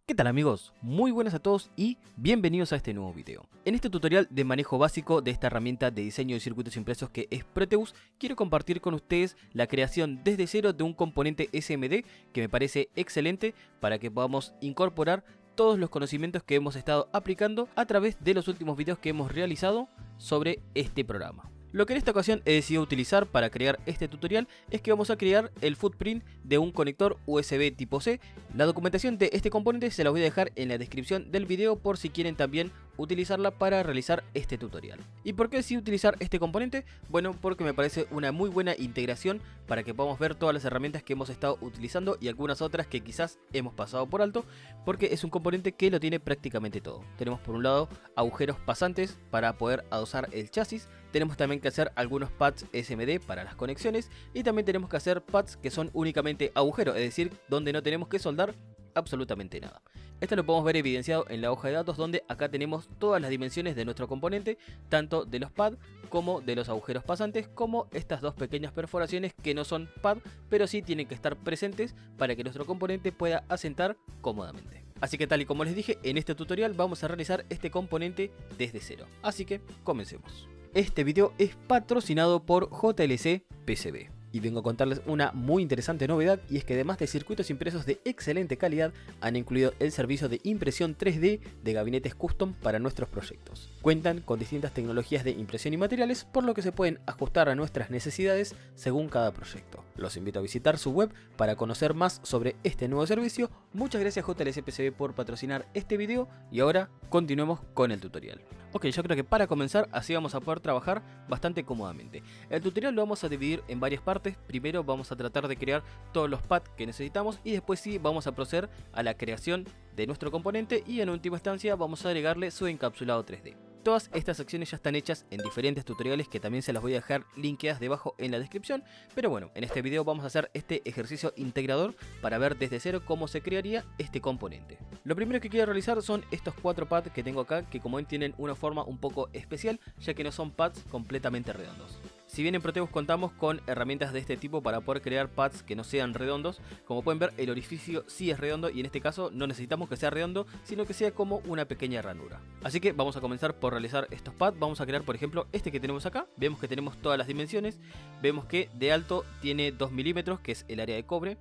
¿Qué tal amigos? Muy buenas a todos y bienvenidos a este nuevo video. En este tutorial de manejo básico de esta herramienta de diseño de circuitos impresos que es Proteus, quiero compartir con ustedes la creación desde cero de un componente SMD que me parece excelente para que podamos incorporar todos los conocimientos que hemos estado aplicando a través de los últimos videos que hemos realizado sobre este programa. Lo que en esta ocasión he decidido utilizar para crear este tutorial es que vamos a crear el footprint de un conector USB tipo C. La documentación de este componente se la voy a dejar en la descripción del video por si quieren también utilizarla para realizar este tutorial. ¿Y por qué decidí utilizar este componente? Bueno, porque me parece una muy buena integración para que podamos ver todas las herramientas que hemos estado utilizando y algunas otras que quizás hemos pasado por alto, porque es un componente que lo tiene prácticamente todo. Tenemos por un lado agujeros pasantes para poder adosar el chasis, tenemos también que hacer algunos pads SMD para las conexiones y también tenemos que hacer pads que son únicamente agujeros, es decir, donde no tenemos que soldar absolutamente nada. Esto lo podemos ver evidenciado en la hoja de datos, donde acá tenemos todas las dimensiones de nuestro componente, tanto de los pads como de los agujeros pasantes, como estas dos pequeñas perforaciones que no son pad, pero sí tienen que estar presentes para que nuestro componente pueda asentar cómodamente. Así que tal y como les dije, en este tutorial vamos a realizar este componente desde cero. Así que comencemos. Este video es patrocinado por JLC PCB. Y vengo a contarles una muy interesante novedad, y es que además de circuitos impresos de excelente calidad, han incluido el servicio de impresión 3D de gabinetes custom para nuestros proyectos. Cuentan con distintas tecnologías de impresión y materiales, por lo que se pueden ajustar a nuestras necesidades según cada proyecto. Los invito a visitar su web para conocer más sobre este nuevo servicio. Muchas gracias JLC PCB por patrocinar este video, y ahora continuemos con el tutorial. Ok, yo creo que para comenzar así vamos a poder trabajar bastante cómodamente. El tutorial lo vamos a dividir en varias partes. Primero vamos a tratar de crear todos los pads que necesitamos y después sí vamos a proceder a la creación de nuestro componente y en última instancia vamos a agregarle su encapsulado 3D. Todas estas acciones ya están hechas en diferentes tutoriales que también se las voy a dejar linkeadas debajo en la descripción, pero bueno, en este video vamos a hacer este ejercicio integrador para ver desde cero cómo se crearía este componente. Lo primero que quiero realizar son estos 4 pads que tengo acá, que como ven tienen una forma un poco especial, ya que no son pads completamente redondos. Si bien en Proteus contamos con herramientas de este tipo para poder crear pads que no sean redondos, como pueden ver el orificio sí es redondo y en este caso no necesitamos que sea redondo, sino que sea como una pequeña ranura. Así que vamos a comenzar por realizar estos pads. Vamos a crear por ejemplo este que tenemos acá. Vemos que tenemos todas las dimensiones, vemos que de alto tiene 2 milímetros, que es el área de cobre.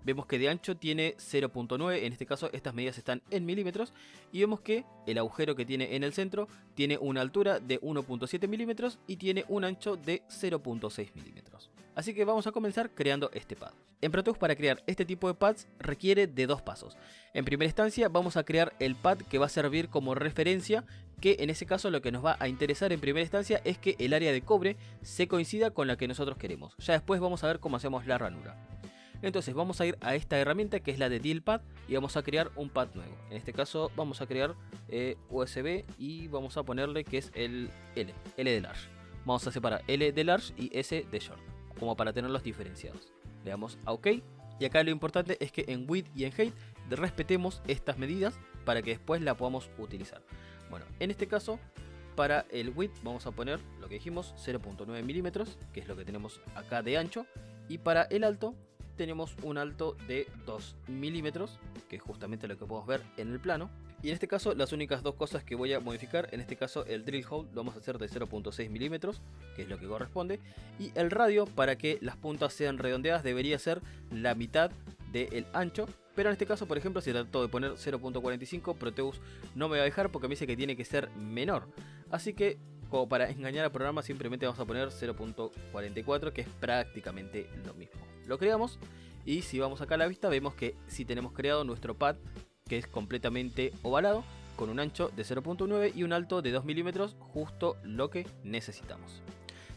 Vemos que de ancho tiene 0.9, en este caso estas medidas están en milímetros. Y vemos que el agujero que tiene en el centro tiene una altura de 1.7 milímetros y tiene un ancho de 0.6 milímetros. Así que vamos a comenzar creando este pad. En Proteus, para crear este tipo de pads requiere de 2 pasos. En primera instancia vamos a crear el pad que va a servir como referencia, que en ese caso lo que nos va a interesar en primera instancia es que el área de cobre se coincida con la que nosotros queremos. Ya después vamos a ver cómo hacemos la ranura. Entonces vamos a ir a esta herramienta que es la de Deal Pad y vamos a crear un pad nuevo. En este caso vamos a crear USB y vamos a ponerle que es el L de large. Vamos a separar L de large y S de short, como para tenerlos diferenciados. Le damos a OK y acá lo importante es que en width y en height respetemos estas medidas para que después la podamos utilizar. Bueno, en este caso para el width vamos a poner lo que dijimos, 0.9 milímetros, que es lo que tenemos acá de ancho, y para el alto tenemos un alto de 2 milímetros, que es justamente lo que podemos ver en el plano. Y en este caso las únicas dos cosas que voy a modificar, en este caso el drill hole lo vamos a hacer de 0.6 milímetros, que es lo que corresponde. Y el radio, para que las puntas sean redondeadas, debería ser la mitad del ancho. Pero en este caso, por ejemplo, si trato de poner 0.45, Proteus no me va a dejar porque me dice que tiene que ser menor. Así que, como para engañar al programa, simplemente vamos a poner 0.44, que es prácticamente lo mismo. Lo creamos y si vamos acá a la vista vemos que sí tenemos creado nuestro pad, que es completamente ovalado, con un ancho de 0.9 y un alto de 2 milímetros, justo lo que necesitamos.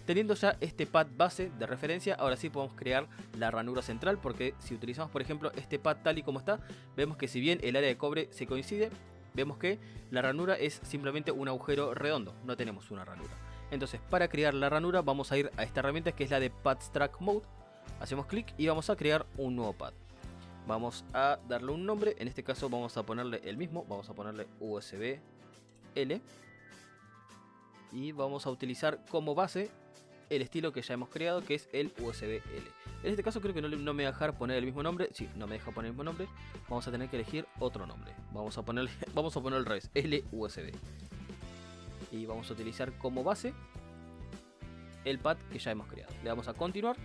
Teniendo ya este pad base de referencia, ahora sí podemos crear la ranura central, porque si utilizamos por ejemplo este pad tal y como está, vemos que si bien el área de cobre se coincide, vemos que la ranura es simplemente un agujero redondo, no tenemos una ranura. Entonces para crear la ranura vamos a ir a esta herramienta que es la de Pads Track Mode. Hacemos clic y vamos a crear un nuevo pad. Vamos a darle un nombre, en este caso vamos a ponerle el mismo, vamos a ponerle USB L. Y vamos a utilizar como base el estilo que ya hemos creado, que es el USB-L. En este caso creo que no me va a dejar poner el mismo nombre. Sí, no me deja poner el mismo nombre. Vamos a tener que elegir otro nombre. Vamos a poner al revés, LUSB. Y vamos a utilizar como base el pad que ya hemos creado. Le damos a continuar.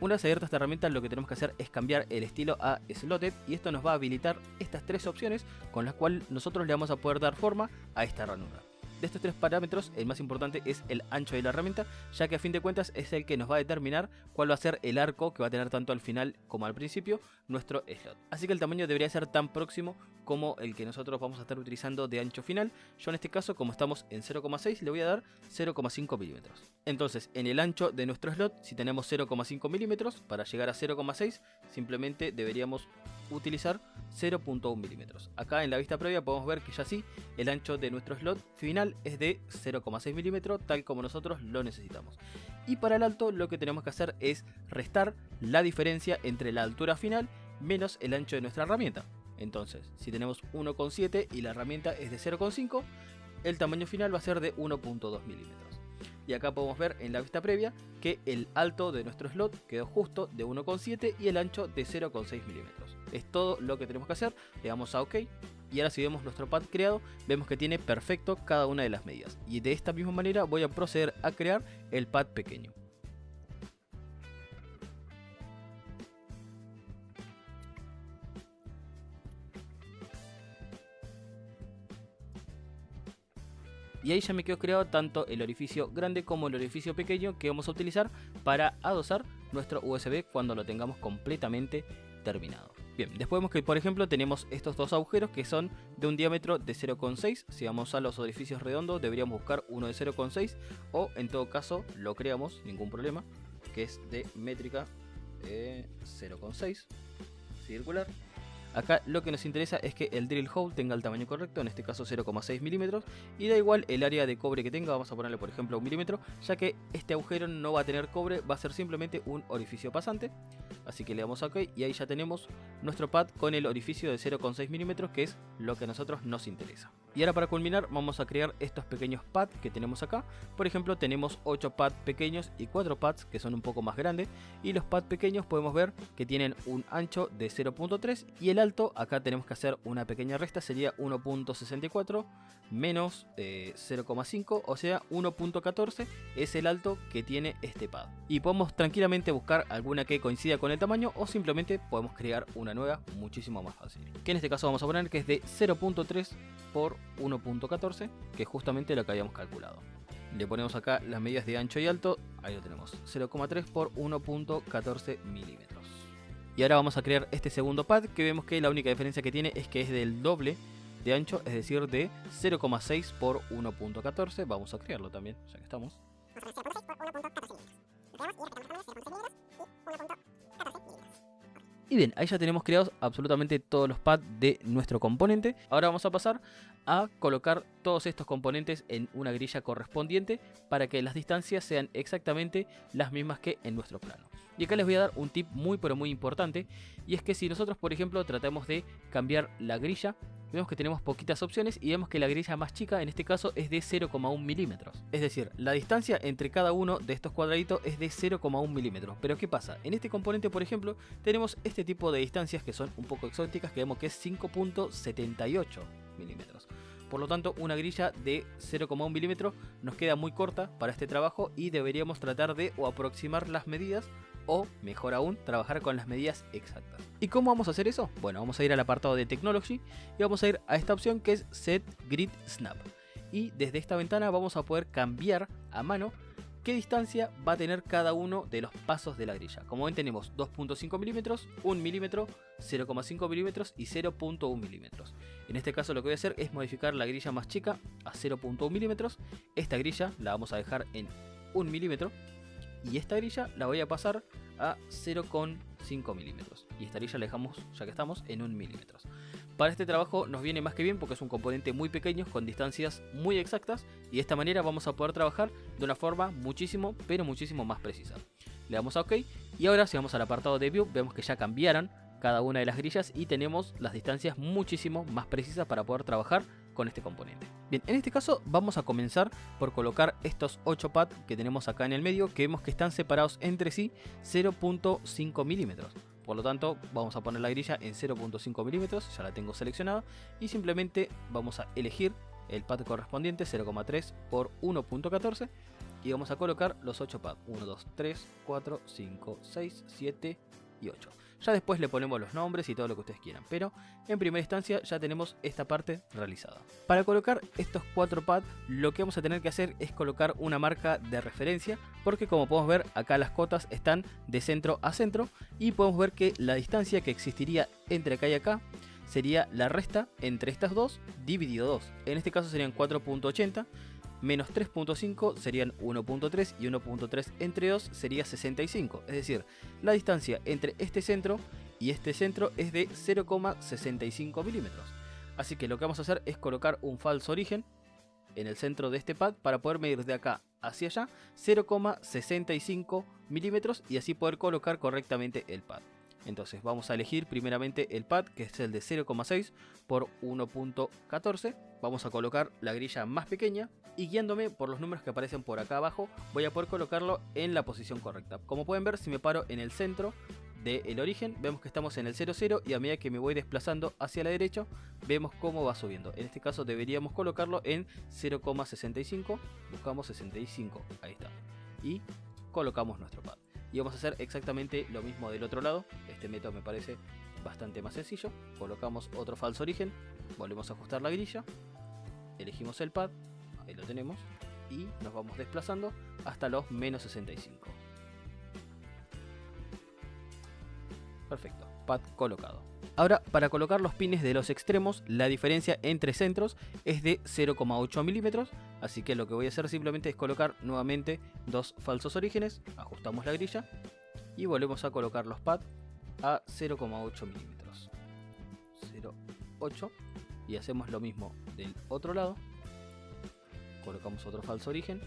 Una vez abierta esta herramienta, lo que tenemos que hacer es cambiar el estilo a Slotted, y esto nos va a habilitar estas tres opciones con las cuales nosotros le vamos a poder dar forma a esta ranura. De estos tres parámetros, el más importante es el ancho de la herramienta, ya que a fin de cuentas es el que nos va a determinar cuál va a ser el arco que va a tener tanto al final como al principio nuestro slot. Así que el tamaño debería ser tan próximo como el que nosotros vamos a estar utilizando de ancho final. Yo en este caso, como estamos en 0,6, le voy a dar 0,5 milímetros. Entonces, en el ancho de nuestro slot, si tenemos 0,5 milímetros, para llegar a 0,6 simplemente deberíamos utilizar 0,1 milímetros. Acá en la vista previa podemos ver que ya sí, el ancho de nuestro slot final es de 0,6 milímetros, tal como nosotros lo necesitamos. Y para el alto lo que tenemos que hacer es restar la diferencia entre la altura final menos el ancho de nuestra herramienta. Entonces, si tenemos 1,7 y la herramienta es de 0,5, el tamaño final va a ser de 1,2 milímetros. Y acá podemos ver en la vista previa que el alto de nuestro slot quedó justo de 1,7 y el ancho de 0,6 milímetros. Es todo lo que tenemos que hacer. Le damos a OK. Y ahora si vemos nuestro pad creado, vemos que tiene perfecto cada una de las medidas. Y de esta misma manera voy a proceder a crear el pad pequeño. Y ahí ya me quedó creado tanto el orificio grande como el orificio pequeño que vamos a utilizar para adosar nuestro USB cuando lo tengamos completamente terminado. Bien, después vemos que por ejemplo tenemos estos dos agujeros que son de un diámetro de 0,6. Si vamos a los orificios redondos deberíamos buscar uno de 0,6 o en todo caso lo creamos, ningún problema, que es de métrica 0,6 circular. Acá lo que nos interesa es que el drill hole tenga el tamaño correcto, en este caso 0,6 milímetros, y da igual el área de cobre que tenga, vamos a ponerle por ejemplo 1 milímetro, ya que este agujero no va a tener cobre, va a ser simplemente un orificio pasante. Así que le damos a OK y ahí ya tenemos nuestro pad con el orificio de 0,6 milímetros, que es lo que a nosotros nos interesa. Y ahora para culminar vamos a crear estos pequeños pads que tenemos acá. Por ejemplo tenemos 8 pads pequeños y 4 pads que son un poco más grandes, y los pads pequeños podemos ver que tienen un ancho de 0,3 y el alto, acá tenemos que hacer una pequeña resta, sería 1,64 menos 0,5, o sea 1,14 es el alto que tiene este pad. Y podemos tranquilamente buscar alguna que coincida con el tamaño o simplemente podemos crear una nueva muchísimo más fácil, que en este caso vamos a poner que es de 0,3 por 1,14, que es justamente lo que habíamos calculado. Le ponemos acá las medidas de ancho y alto, ahí lo tenemos, 0,3 por 1,14 milímetros. Y ahora vamos a crear este segundo pad, que vemos que la única diferencia que tiene es que es del doble de ancho, es decir de 0,6 por 1,14. Vamos a crearlo también, ya que estamos. Y bien, ahí ya tenemos creados absolutamente todos los pads de nuestro componente. Ahora vamos a pasar a colocar todos estos componentes en una grilla correspondiente para que las distancias sean exactamente las mismas que en nuestro plano. Y acá les voy a dar un tip muy pero muy importante, y es que si nosotros por ejemplo tratamos de cambiar la grilla, vemos que tenemos poquitas opciones y vemos que la grilla más chica en este caso es de 0,1 milímetros. Es decir, la distancia entre cada uno de estos cuadraditos es de 0,1 milímetros. Pero ¿qué pasa? En este componente por ejemplo tenemos este tipo de distancias que son un poco exóticas, que vemos que es 5,78 milímetros. Por lo tanto, una grilla de 0,1 milímetros nos queda muy corta para este trabajo y deberíamos tratar de o aproximar las medidas o, mejor aún, trabajar con las medidas exactas. ¿Y cómo vamos a hacer eso? Bueno, vamos a ir al apartado de Technology y vamos a ir a esta opción que es Set Grid Snap. Y desde esta ventana vamos a poder cambiar a mano qué distancia va a tener cada uno de los pasos de la grilla. Como ven tenemos 2,5 milímetros, 1 milímetro, 0,5 milímetros y 0,1 milímetros. En este caso lo que voy a hacer es modificar la grilla más chica a 0,1 milímetros. Esta grilla la vamos a dejar en 1 milímetro y esta grilla la voy a pasar a 0,5 milímetros. Y esta grilla la dejamos, ya que estamos, en 1 milímetros. Para este trabajo nos viene más que bien porque es un componente muy pequeño con distancias muy exactas y de esta manera vamos a poder trabajar de una forma muchísimo pero muchísimo más precisa. Le damos a OK y ahora si vamos al apartado de View vemos que ya cambiaron cada una de las grillas y tenemos las distancias muchísimo más precisas para poder trabajar con este componente. Bien, en este caso vamos a comenzar por colocar estos 8 pads que tenemos acá en el medio, que vemos que están separados entre sí 0.5 milímetros. Por lo tanto, vamos a poner la grilla en 0.5 milímetros, ya la tengo seleccionada, y simplemente vamos a elegir el pad correspondiente, 0,3 por 1.14, y vamos a colocar los 8 pads, 1, 2, 3, 4, 5, 6, 7 y 8. Ya después le ponemos los nombres y todo lo que ustedes quieran, pero en primera instancia ya tenemos esta parte realizada. Para colocar estos 4 pads, lo que vamos a tener que hacer es colocar una marca de referencia, porque como podemos ver acá las cotas están de centro a centro, y podemos ver que la distancia que existiría entre acá y acá sería la resta entre estas dos dividido 2. En este caso serían 4.80. Menos 3.5 serían 1.3 y 1.3 entre 2 sería 65. Es decir, la distancia entre este centro y este centro es de 0,65 milímetros. Así que lo que vamos a hacer es colocar un falso origen en el centro de este pad para poder medir de acá hacia allá 0,65 milímetros y así poder colocar correctamente el pad. Entonces vamos a elegir primeramente el pad, que es el de 0,6 por 1.14. Vamos a colocar la grilla más pequeña y guiándome por los números que aparecen por acá abajo voy a poder colocarlo en la posición correcta. Como pueden ver, si me paro en el centro del origen vemos que estamos en el 0,0 y a medida que me voy desplazando hacia la derecha vemos cómo va subiendo. En este caso deberíamos colocarlo en 0,65. Buscamos 65, ahí está, y colocamos nuestro pad. Y vamos a hacer exactamente lo mismo del otro lado. Este método me parece bastante más sencillo. Colocamos otro falso origen, volvemos a ajustar la grilla, elegimos el pad, ahí lo tenemos, y nos vamos desplazando hasta los menos 65. Perfecto, pad colocado. Ahora, para colocar los pines de los extremos, la diferencia entre centros es de 0,8 milímetros, así que lo que voy a hacer simplemente es colocar nuevamente dos falsos orígenes, ajustamos la grilla y volvemos a colocar los pads a 0,8 milímetros. 0,8, y hacemos lo mismo del otro lado, colocamos otro falso origen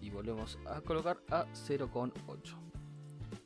y volvemos a colocar a 0,8.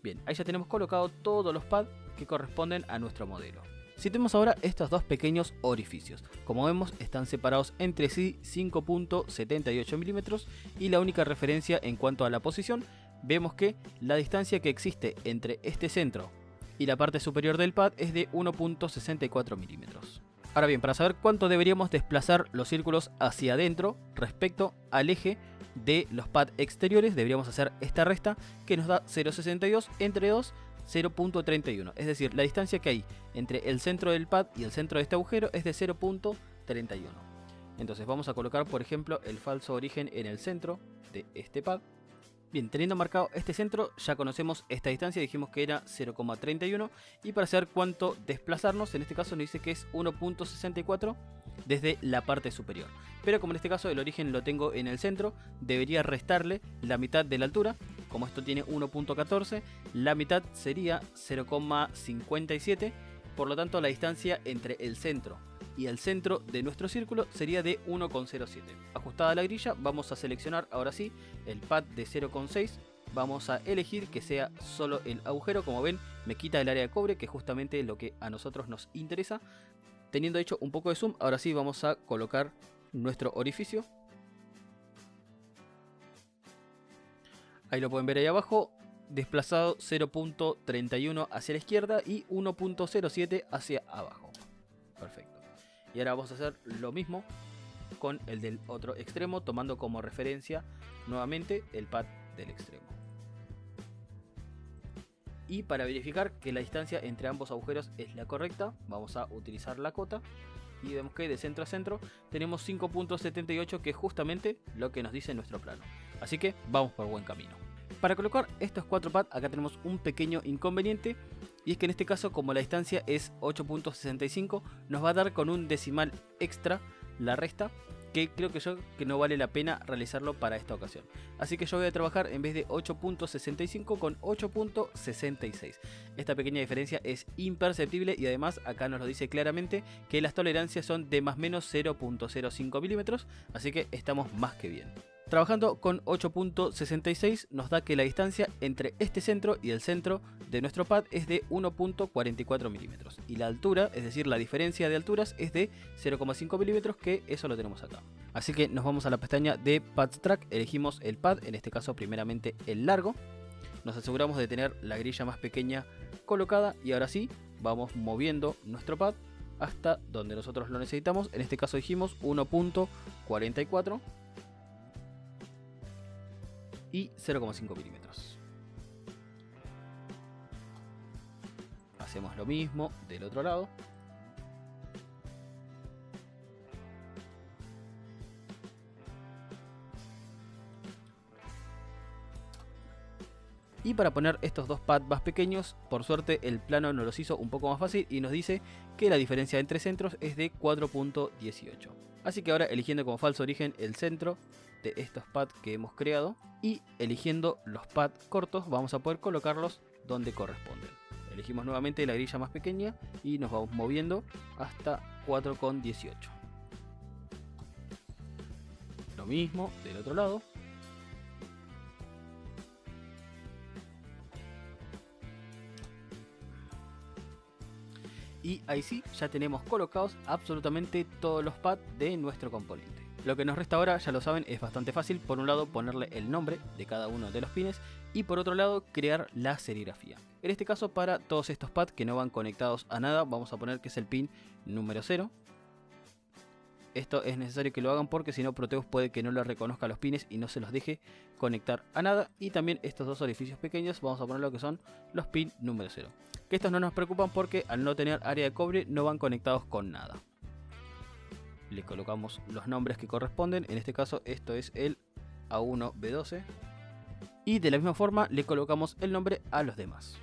Bien, ahí ya tenemos colocado todos los pads que corresponden a nuestro modelo. Citemos ahora estos dos pequeños orificios. Como vemos, están separados entre sí 5.78 milímetros y la única referencia en cuanto a la posición, vemos que la distancia que existe entre este centro y la parte superior del pad es de 1.64 milímetros. Ahora bien, para saber cuánto deberíamos desplazar los círculos hacia adentro respecto al eje de los pads exteriores, deberíamos hacer esta resta que nos da 0.62 entre 2, 0.31. Es decir, la distancia que hay entre el centro del pad y el centro de este agujero es de 0.31. Entonces vamos a colocar, por ejemplo, el falso origen en el centro de este pad. Bien, teniendo marcado este centro, ya conocemos esta distancia, dijimos que era 0,31, y para saber cuánto desplazarnos, en este caso nos dice que es 1.64 desde la parte superior. Pero como en este caso el origen lo tengo en el centro, debería restarle la mitad de la altura. Como esto tiene 1.14, la mitad sería 0,57, por lo tanto la distancia entre el centro y el centro de nuestro círculo sería de 1,07. Ajustada la grilla, vamos a seleccionar ahora sí el pad de 0,6. Vamos a elegir que sea solo el agujero. Como ven, me quita el área de cobre, que es justamente lo que a nosotros nos interesa. Teniendo hecho un poco de zoom, ahora sí vamos a colocar nuestro orificio. Ahí lo pueden ver ahí abajo, desplazado 0.31 hacia la izquierda y 1.07 hacia abajo. Perfecto. Y ahora vamos a hacer lo mismo con el del otro extremo, tomando como referencia nuevamente el pad del extremo. Y para verificar que la distancia entre ambos agujeros es la correcta, vamos a utilizar la cota. Y vemos que de centro a centro tenemos 5.78, que es justamente lo que nos dice nuestro plano. Así que vamos por buen camino. Para colocar estos 4 pads, acá tenemos un pequeño inconveniente. Y es que en este caso, como la distancia es 8.65, nos va a dar con un decimal extra la resta, que creo que no vale la pena realizarlo para esta ocasión. Así que yo voy a trabajar en vez de 8.65 con 8.66. Esta pequeña diferencia es imperceptible y además acá nos lo dice claramente que las tolerancias son de más o menos 0.05 milímetros, así que estamos más que bien. Trabajando con 8.66 nos da que la distancia entre este centro y el centro de nuestro pad es de 1.44 milímetros. Y la altura, es decir, la diferencia de alturas es de 0,5 milímetros, que eso lo tenemos acá. Así que nos vamos a la pestaña de Pads Track, elegimos el pad, en este caso primeramente el largo. Nos aseguramos de tener la grilla más pequeña colocada y ahora sí, vamos moviendo nuestro pad hasta donde nosotros lo necesitamos. En este caso dijimos 1.44 y 0,5 milímetros. Hacemos lo mismo del otro lado. Y para poner estos dos pads más pequeños, por suerte el plano nos los hizo un poco más fácil y nos dice que la diferencia entre centros es de 4.18. Así que ahora, eligiendo como falso origen el centro de estos pads que hemos creado y eligiendo los pads cortos, vamos a poder colocarlos donde corresponden. Elegimos nuevamente la grilla más pequeña y nos vamos moviendo hasta 4,18. Lo mismo del otro lado. Y ahí sí, ya tenemos colocados absolutamente todos los pads de nuestro componente. Lo que nos resta ahora, ya lo saben, es bastante fácil. Por un lado, ponerle el nombre de cada uno de los pines y por otro lado, crear la serigrafía. En este caso, para todos estos pads que no van conectados a nada, vamos a poner que es el pin número 0. Esto es necesario que lo hagan porque si no, Proteus puede que no le reconozca los pines y no se los deje conectar a nada. Y también estos dos orificios pequeños vamos a poner lo que son los pin número 0. Que estos no nos preocupan porque al no tener área de cobre no van conectados con nada. Le colocamos los nombres que corresponden. En este caso esto es el A1B12. Y de la misma forma le colocamos el nombre a los demás.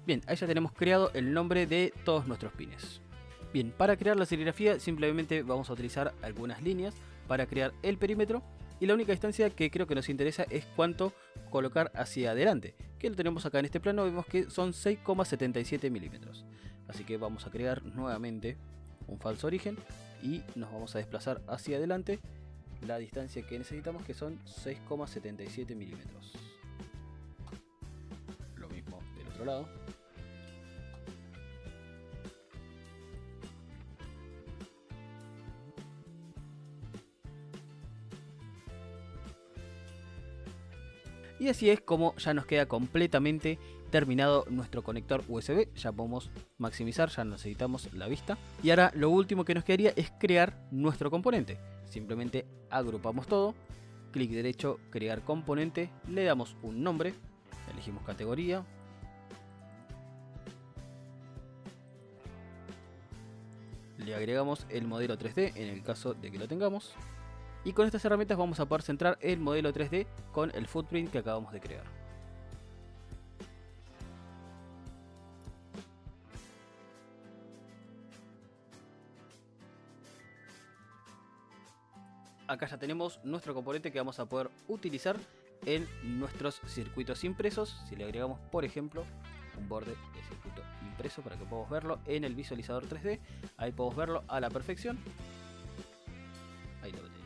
Bien, ahí ya tenemos creado el nombre de todos nuestros pines. Bien, para crear la serigrafía simplemente vamos a utilizar algunas líneas para crear el perímetro. Y la única distancia que creo que nos interesa es cuánto colocar hacia adelante. Que lo tenemos acá en este plano, vemos que son 6,77 milímetros. Así que vamos a crear nuevamente un falso origen y nos vamos a desplazar hacia adelante la distancia que necesitamos, que son 6,77 milímetros. Lo mismo del otro lado. Y así es como ya nos queda completamente terminado nuestro conector USB. Ya podemos maximizar, ya necesitamos la vista. Y ahora lo último que nos quedaría es crear nuestro componente. Simplemente agrupamos todo, clic derecho, crear componente, le damos un nombre, elegimos categoría. Le agregamos el modelo 3D en el caso de que lo tengamos. Y con estas herramientas vamos a poder centrar el modelo 3D con el footprint que acabamos de crear. Acá ya tenemos nuestro componente que vamos a poder utilizar en nuestros circuitos impresos. Si le agregamos, por ejemplo, un borde de circuito impreso para que podamos verlo en el visualizador 3D, ahí podemos verlo a la perfección. Ahí lo tenemos.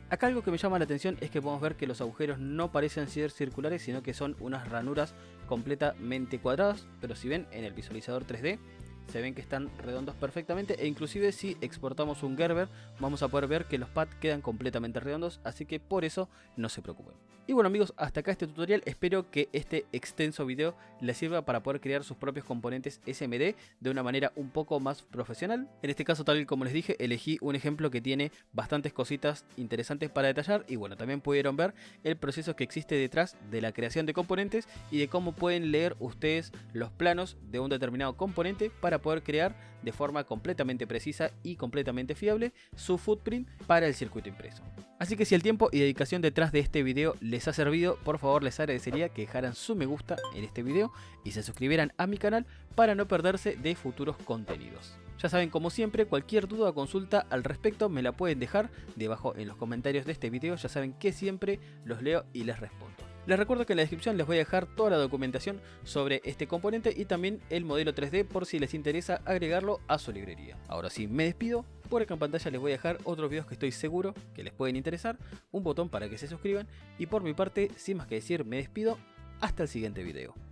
Acá algo que me llama la atención es que podemos ver que los agujeros no parecen ser circulares, sino que son unas ranuras completamente cuadradas. Pero si ven en el visualizador 3D, se ven que están redondos perfectamente, e inclusive si exportamos un Gerber vamos a poder ver que los pads quedan completamente redondos, así que por eso no se preocupen. Y bueno amigos, hasta acá este tutorial. Espero que este extenso video les sirva para poder crear sus propios componentes SMD de una manera un poco más profesional. En este caso, tal y como les dije, elegí un ejemplo que tiene bastantes cositas interesantes para detallar, y bueno, también pudieron ver el proceso que existe detrás de la creación de componentes y de cómo pueden leer ustedes los planos de un determinado componente para poder crear de forma completamente precisa y completamente fiable su footprint para el circuito impreso. Así que si el tiempo y dedicación detrás de este video les ha servido, por favor les agradecería que dejaran su me gusta en este video y se suscribieran a mi canal para no perderse de futuros contenidos. Ya saben, como siempre, cualquier duda o consulta al respecto me la pueden dejar debajo en los comentarios de este video. Ya saben que siempre los leo y les respondo. Les recuerdo que en la descripción les voy a dejar toda la documentación sobre este componente y también el modelo 3D por si les interesa agregarlo a su librería. Ahora sí, me despido. Por acá en pantalla les voy a dejar otros videos que estoy seguro que les pueden interesar, un botón para que se suscriban y por mi parte, sin más que decir, me despido. Hasta el siguiente video.